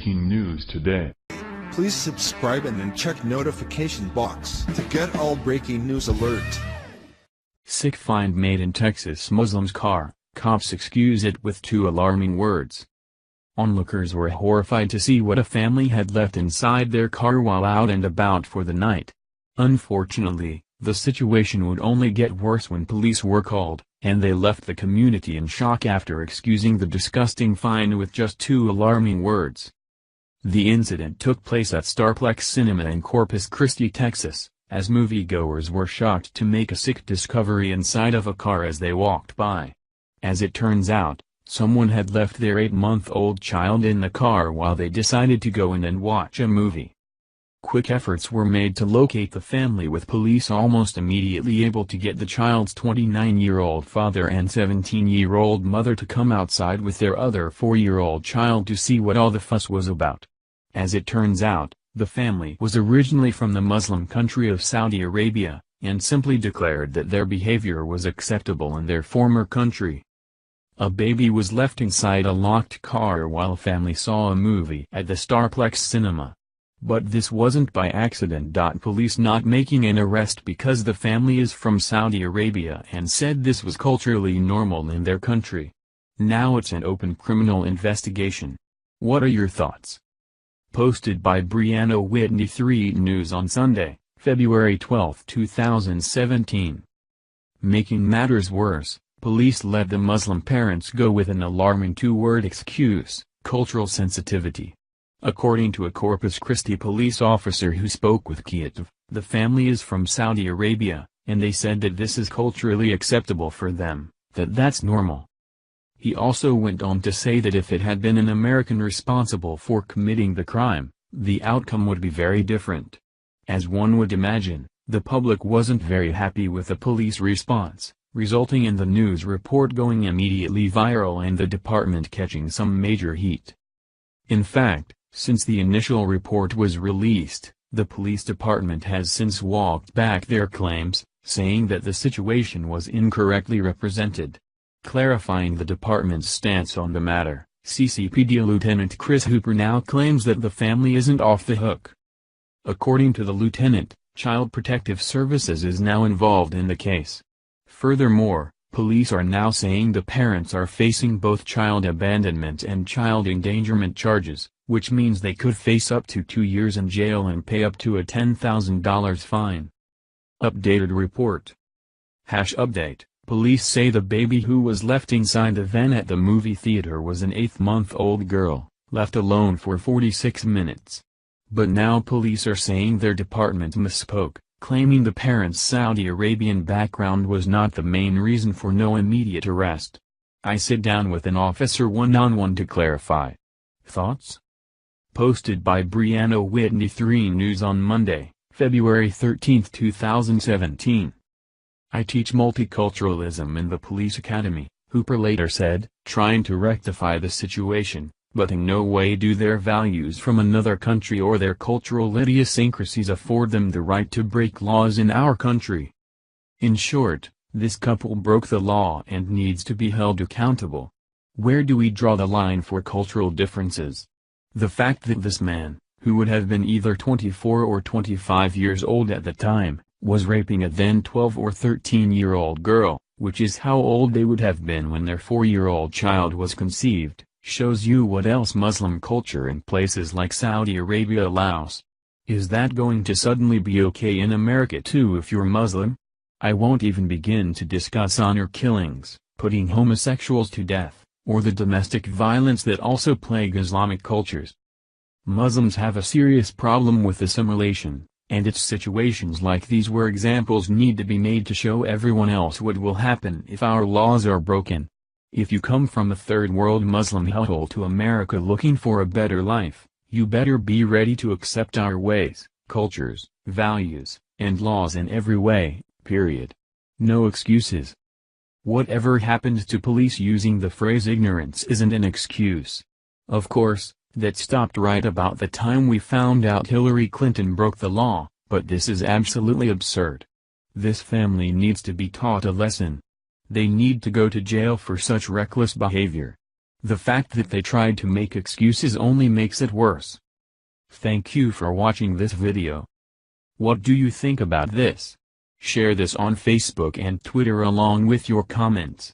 Breaking news today. Please subscribe and then check notification box to get all breaking news alert. Sick find made in Texas Muslim's car, cops excuse it with two alarming words. Onlookers were horrified to see what a family had left inside their car while out and about for the night. Unfortunately, the situation would only get worse when police were called, and they left the community in shock after excusing the disgusting find with just two alarming words. The incident took place at Starplex Cinema in Corpus Christi, Texas, as moviegoers were shocked to make a sick discovery inside of a car as they walked by. As it turns out, someone had left their 8-month-old child in the car while they decided to go in and watch a movie. Quick efforts were made to locate the family, with police almost immediately able to get the child's 29-year-old father and 17-year-old mother to come outside with their other 4-year-old child to see what all the fuss was about. As it turns out, the family was originally from the Muslim country of Saudi Arabia, and simply declared that their behavior was acceptable in their former country. A baby was left inside a locked car while family saw a movie at the Starplex Cinema. But this wasn't by accident. Police not making an arrest because the family is from Saudi Arabia and said this was culturally normal in their country. Now it's an open criminal investigation. What are your thoughts? Posted by Brianna Whitney. 3 News on Sunday, February 12, 2017. Making matters worse, police let the Muslim parents go with an alarming two-word excuse: cultural sensitivity. According to a Corpus Christi police officer who spoke with Kyiv, the family is from Saudi Arabia, and they said that this is culturally acceptable for them, that's normal. He also went on to say that if it had been an American responsible for committing the crime, the outcome would be very different. As one would imagine, the public wasn't very happy with the police response, resulting in the news report going immediately viral and the department catching some major heat. In fact, since the initial report was released, the police department has since walked back their claims, saying that the situation was incorrectly represented. Clarifying the department's stance on the matter, CCPD Lieutenant Chris Hooper now claims that the family isn't off the hook. According to the lieutenant, Child Protective Services is now involved in the case. Furthermore, police are now saying the parents are facing both child abandonment and child endangerment charges, which means they could face up to 2 years in jail and pay up to a $10,000 fine. Updated report. Update. Police say the baby who was left inside the van at the movie theater was an 8-month-old girl, left alone for 46 minutes. But now police are saying their department misspoke, claiming the parents' Saudi Arabian background was not the main reason for no immediate arrest. I sit down with an officer one-on-one to clarify. Thoughts? Posted by Brianna Whitney. 3 News on Monday, February 13, 2017. I teach multiculturalism in the police academy, Hooper later said, trying to rectify the situation, but in no way do their values from another country or their cultural idiosyncrasies afford them the right to break laws in our country. In short, this couple broke the law and needs to be held accountable. Where do we draw the line for cultural differences? The fact that this man, who would have been either 24 or 25 years old at the time, was raping a then 12 or 13-year-old girl, which is how old they would have been when their 4-year-old child was conceived, shows you what else Muslim culture in places like Saudi Arabia allows. Is that going to suddenly be okay in America too if you're Muslim? I won't even begin to discuss honor killings, putting homosexuals to death, or the domestic violence that also plague Islamic cultures. Muslims have a serious problem with assimilation, and it's situations like these where examples need to be made to show everyone else what will happen if our laws are broken. If you come from a third-world Muslim household to America looking for a better life, you better be ready to accept our ways, cultures, values, and laws in every way, period. No excuses. Whatever happened to police using the phrase ignorance isn't an excuse. Of course, that stopped right about the time we found out Hillary Clinton broke the law, but this is absolutely absurd. This family needs to be taught a lesson. They need to go to jail for such reckless behavior. The fact that they tried to make excuses only makes it worse. Thank you for watching this video. What do you think about this? Share this on Facebook and Twitter along with your comments.